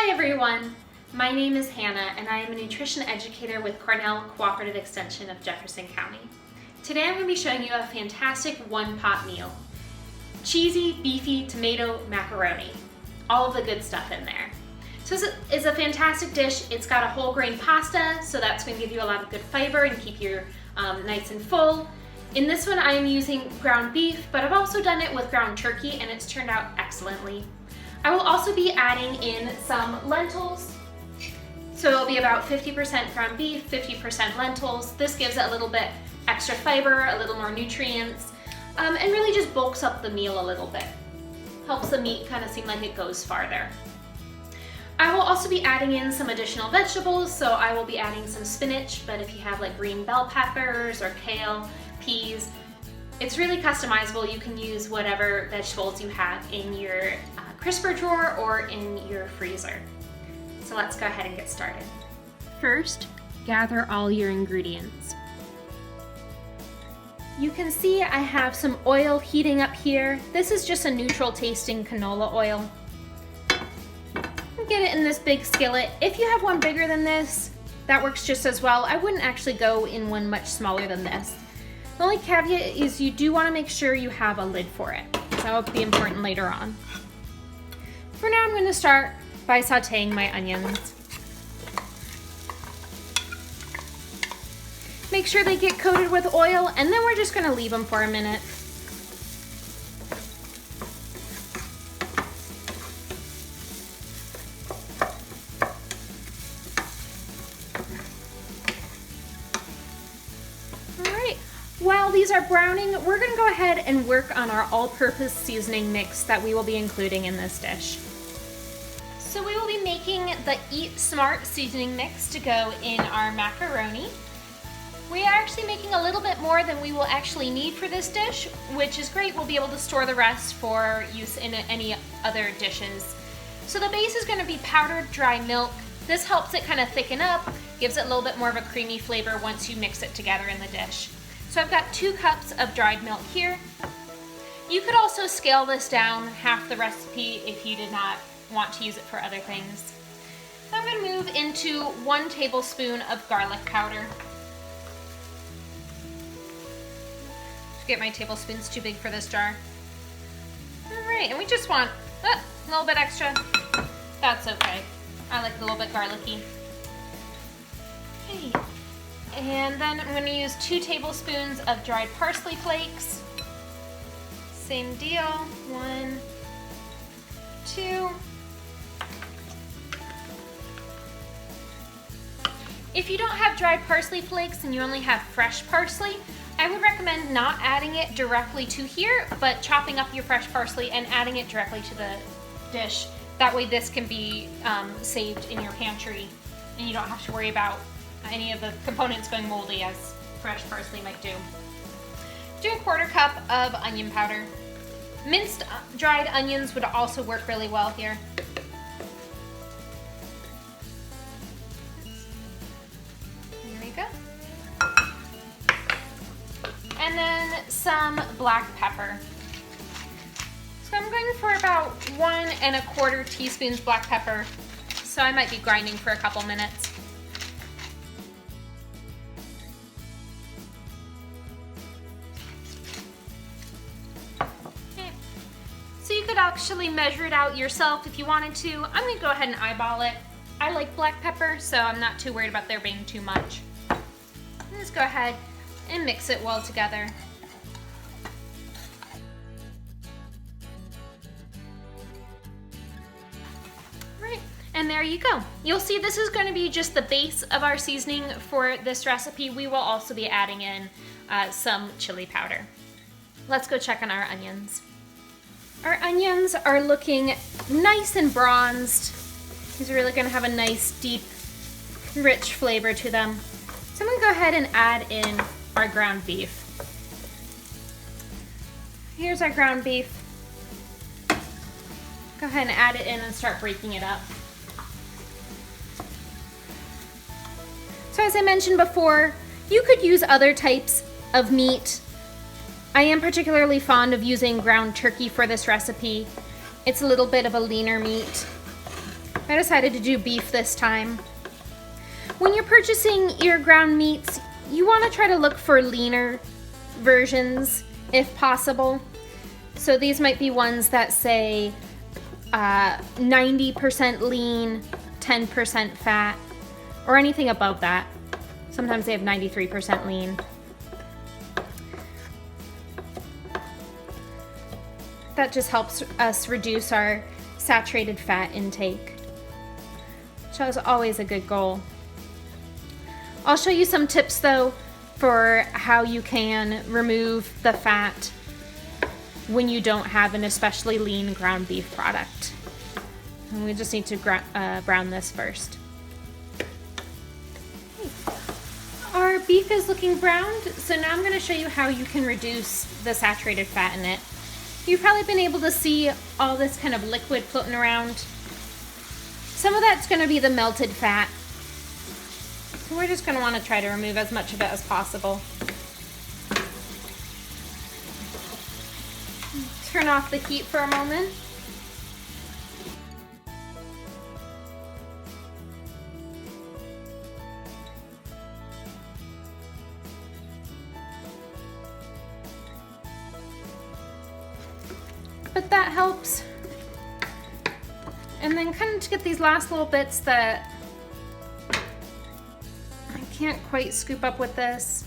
Hi everyone, my name is Hannah and I am a nutrition educator with Cornell Cooperative Extension of Jefferson County. Today I'm going to be showing you a fantastic one-pot meal. Cheesy, beefy tomato macaroni. All of the good stuff in there. So this is a fantastic dish. It's got a whole grain pasta, so that's going to give you a lot of good fiber and keep you nice and full. In this one I am using ground beef, but I've also done it with ground turkey and it's turned out excellently. I will also be adding in some lentils. So it'll be about 50% ground beef, 50% lentils. This gives it a little bit extra fiber, a little more nutrients, and really just bulks up the meal a little bit. Helps the meat kind of seem like it goes farther. I will also be adding in some additional vegetables, so I will be adding some spinach, but if you have like green bell peppers or kale, peas, it's really customizable. You can use whatever vegetables you have in your crisper drawer or in your freezer. So let's go ahead and get started. First, gather all your ingredients. You can see I have some oil heating up here. This is just a neutral tasting canola oil. Get it in this big skillet. If you have one bigger than this, that works just as well. I wouldn't actually go in one much smaller than this. The only caveat is you do want to make sure you have a lid for it. So that will be important later on. For now, I'm going to start by sauteing my onions. Make sure they get coated with oil, and then we're just going to leave them for a minute. While these are browning, we're going to go ahead and work on our all-purpose seasoning mix that we will be including in this dish. So we will be making the Eat Smart seasoning mix to go in our macaroni. We are actually making a little bit more than we will actually need for this dish, which is great. We'll be able to store the rest for use in any other dishes. So the base is going to be powdered dry milk. This helps it kind of thicken up, gives it a little bit more of a creamy flavor once you mix it together in the dish. So I've got 2 cups of dried milk here. You could also scale this down half the recipe if you did not want to use it for other things. I'm going to move into 1 tablespoon of garlic powder. Get my tablespoons too big for this jar. Alright, and we just want a little bit extra. That's okay. I like it a little bit garlicky. Okay. And then I'm going to use 2 tablespoons of dried parsley flakes. Same deal. 1, 2. If you don't have dried parsley flakes and you only have fresh parsley, I would recommend not adding it directly to here, but chopping up your fresh parsley and adding it directly to the dish. That way this can be saved in your pantry and you don't have to worry about any of the components going moldy as fresh parsley might do. Do a 1/4 cup of onion powder. Minced dried onions would also work really well here. There we go. And then some black pepper. So I'm going for about 1 1/4 teaspoons black pepper. So I might be grinding for a couple minutes. So you could actually measure it out yourself if you wanted to. I'm going to go ahead and eyeball it. I like black pepper, so I'm not too worried about there being too much. Let's go ahead and mix it well together. Right, and there you go. You'll see this is going to be just the base of our seasoning for this recipe. We will also be adding in some chili powder. Let's go check on our onions. Our onions are looking nice and bronzed. These are really going to have a nice, deep, rich flavor to them. So I'm going to go ahead and add in our ground beef. Here's our ground beef. Go ahead and add it in and start breaking it up. So as I mentioned before, you could use other types of meat. I am particularly fond of using ground turkey for this recipe. It's a little bit of a leaner meat. I decided to do beef this time. When you're purchasing your ground meats, you want to try to look for leaner versions if possible. So these might be ones that say 90% lean, 10% fat, or anything above that. Sometimes they have 93% lean. That just helps us reduce our saturated fat intake, which is always a good goal. I'll show you some tips though for how you can remove the fat when you don't have an especially lean ground beef product. And we just need to brown this first. Our beef is looking browned, so now I'm going to show you how you can reduce the saturated fat in it. You've probably been able to see all this kind of liquid floating around. Some of that's going to be the melted fat. So we're just going to want to try to remove as much of it as possible. Turn off the heat for a moment. But that helps. And then kind of to get these last little bits that I can't quite scoop up with this,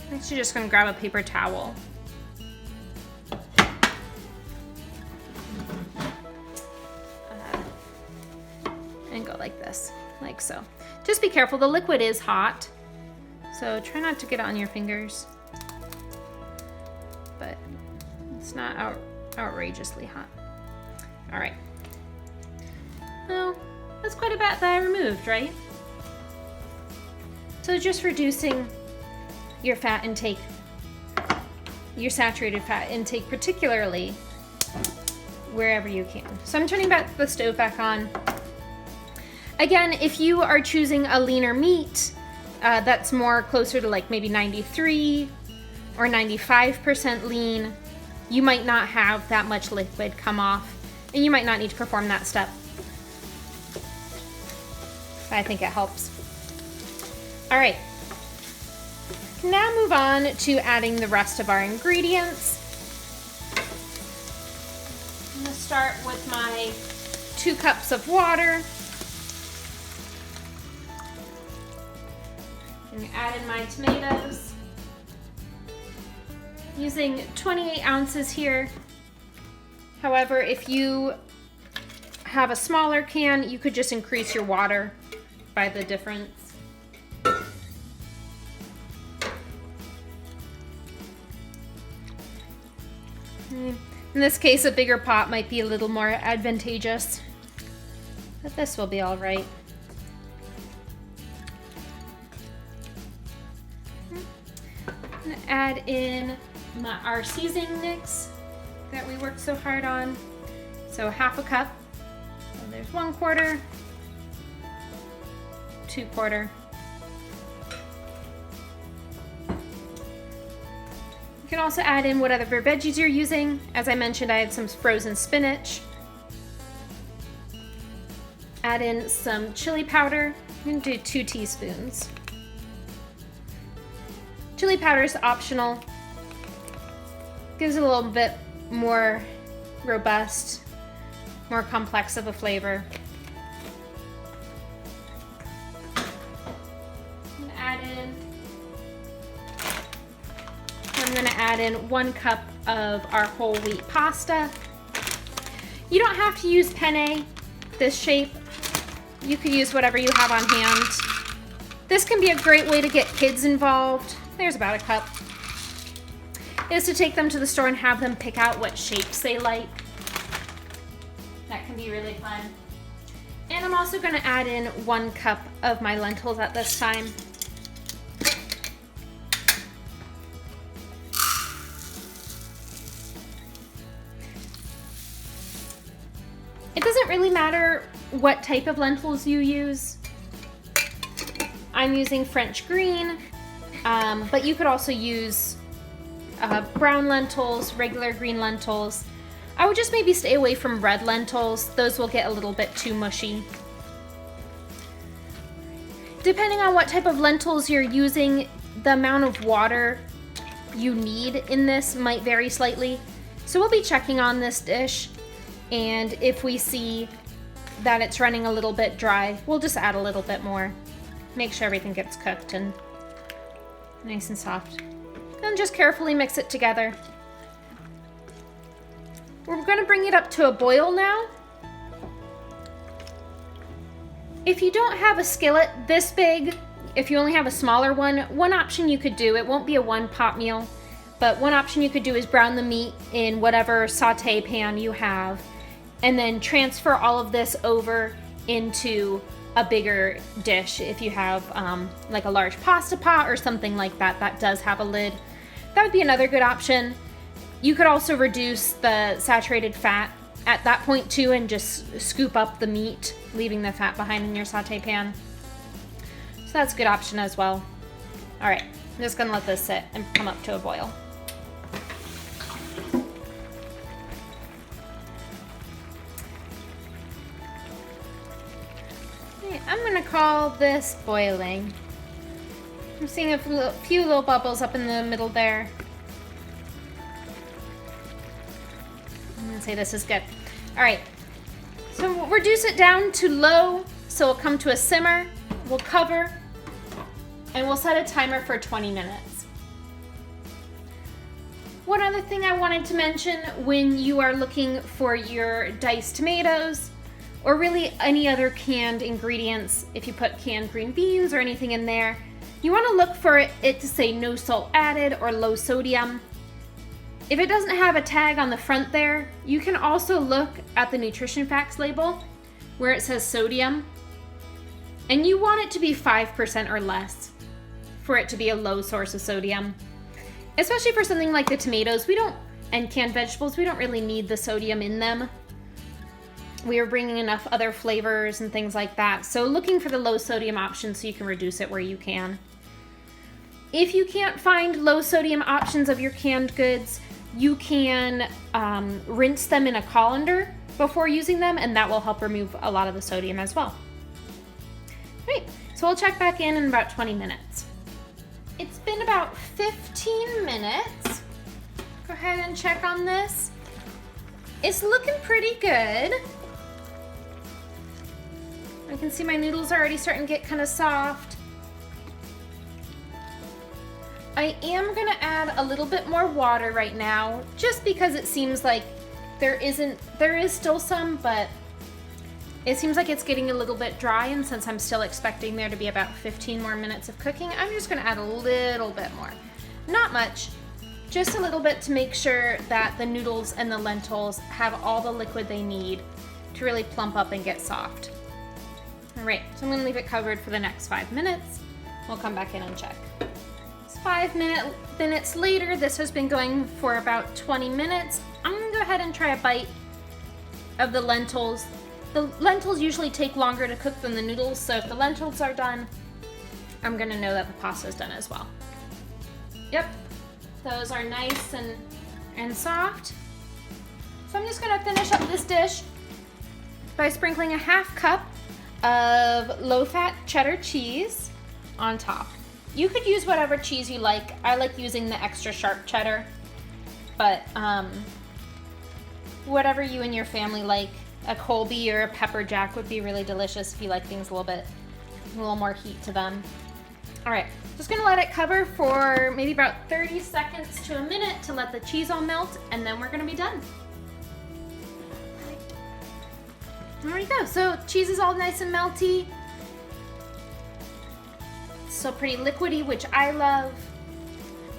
I'm actually just going to grab a paper towel. And go like this, like so. Just be careful, the liquid is hot, so try not to get it on your fingers. But it's not outrageously hot. All right. Well, that's quite a bit that I removed, right? So just reducing your fat intake, your saturated fat intake, particularly wherever you can. So I'm turning the stove back on. Again, if you are choosing a leaner meat that's more closer to like maybe 93 or 95% lean, you might not have that much liquid come off, and you might not need to perform that step. But I think it helps. All right, now move on to adding the rest of our ingredients. I'm gonna start with my 2 cups of water. And add in my tomatoes. Using 28 ounces here. However, if you have a smaller can, you could just increase your water by the difference. In this case, a bigger pot might be a little more advantageous, but this will be all right. I'm gonna add in our seasoning mix that we worked so hard on. So 1/2 cup. So there's 1/4, 2/4. You can also add in whatever veggies you're using. As I mentioned, I had some frozen spinach. Add in some chili powder. I'm gonna do 2 teaspoons. Chili powder is optional. Gives it a little bit more robust, more complex of a flavor. I'm gonna add in 1 cup of our whole wheat pasta. You don't have to use penne, this shape. You could use whatever you have on hand. This can be a great way to get kids involved. There's about 1 cup. Is to take them to the store and have them pick out what shapes they like. That can be really fun. And I'm also gonna add in 1 cup of my lentils at this time. It doesn't really matter what type of lentils you use. I'm using French green, but you could also use brown lentils, regular green lentils. I would just maybe stay away from red lentils. Those will get a little bit too mushy. Depending on what type of lentils you're using, the amount of water you need in this might vary slightly. So we'll be checking on this dish, and if we see that it's running a little bit dry, we'll just add a little bit more. Make sure everything gets cooked and nice and soft. And just carefully mix it together. We're going to bring it up to a boil now. If you don't have a skillet this big, if you only have a smaller one option you could do, it won't be a one-pot meal, but one option you could do is brown the meat in whatever saute pan you have, and then transfer all of this over into a bigger dish. If you have like a large pasta pot or something like that that does have a lid, that would be another good option. You could also reduce the saturated fat at that point too and just scoop up the meat, leaving the fat behind in your saute pan. So that's a good option as well. All right, I'm just gonna let this sit and come up to a boil. Okay, I'm gonna call this boiling. I'm seeing a few little bubbles up in the middle there. I'm gonna say this is good. All right, so we'll reduce it down to low, so it'll come to a simmer. We'll cover, and we'll set a timer for 20 minutes. One other thing I wanted to mention, when you are looking for your diced tomatoes, or really any other canned ingredients, if you put canned green beans or anything in there, you wanna look for it to say no salt added or low sodium. If it doesn't have a tag on the front there, you can also look at the nutrition facts label where it says sodium, and you want it to be 5% or less for it to be a low source of sodium. Especially for something like the tomatoes, and canned vegetables, we don't really need the sodium in them. We are bringing enough other flavors and things like that. So looking for the low sodium option so you can reduce it where you can. If you can't find low sodium options of your canned goods, you can rinse them in a colander before using them, and that will help remove a lot of the sodium as well. Great, so we'll check back in about 20 minutes. It's been about 15 minutes. Go ahead and check on this. It's looking pretty good. I can see my noodles are already starting to get kind of soft. I am gonna add a little bit more water right now, just because it seems like there is still some, but it seems like it's getting a little bit dry, and since I'm still expecting there to be about 15 more minutes of cooking, I'm just gonna add a little bit more. Not much, just a little bit to make sure that the noodles and the lentils have all the liquid they need to really plump up and get soft. All right, so I'm gonna leave it covered for the next 5 minutes. We'll come back in and check. It's 5 minutes later. This has been going for about 20 minutes. I'm gonna go ahead and try a bite of the lentils. The lentils usually take longer to cook than the noodles, so if the lentils are done, I'm gonna know that the pasta is done as well. Yep, those are nice and soft. So I'm just gonna finish up this dish by sprinkling a half cup of low-fat cheddar cheese on top. You could use whatever cheese you like. I like using the extra sharp cheddar, but whatever you and your family like. A Colby or a pepper jack would be really delicious if you like things a little more heat to them. All right, just gonna let it cover for maybe about 30 seconds to a minute to let the cheese all melt, and then we're gonna be done. There we go, so cheese is all nice and melty. Still pretty liquidy, which I love.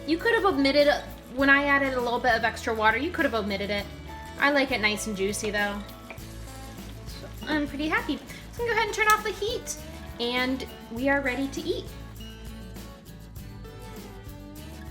You could have omitted, when I added a little bit of extra water, you could have omitted it. I like it nice and juicy though. I'm pretty happy. So I'm gonna go ahead and turn off the heat, and we are ready to eat.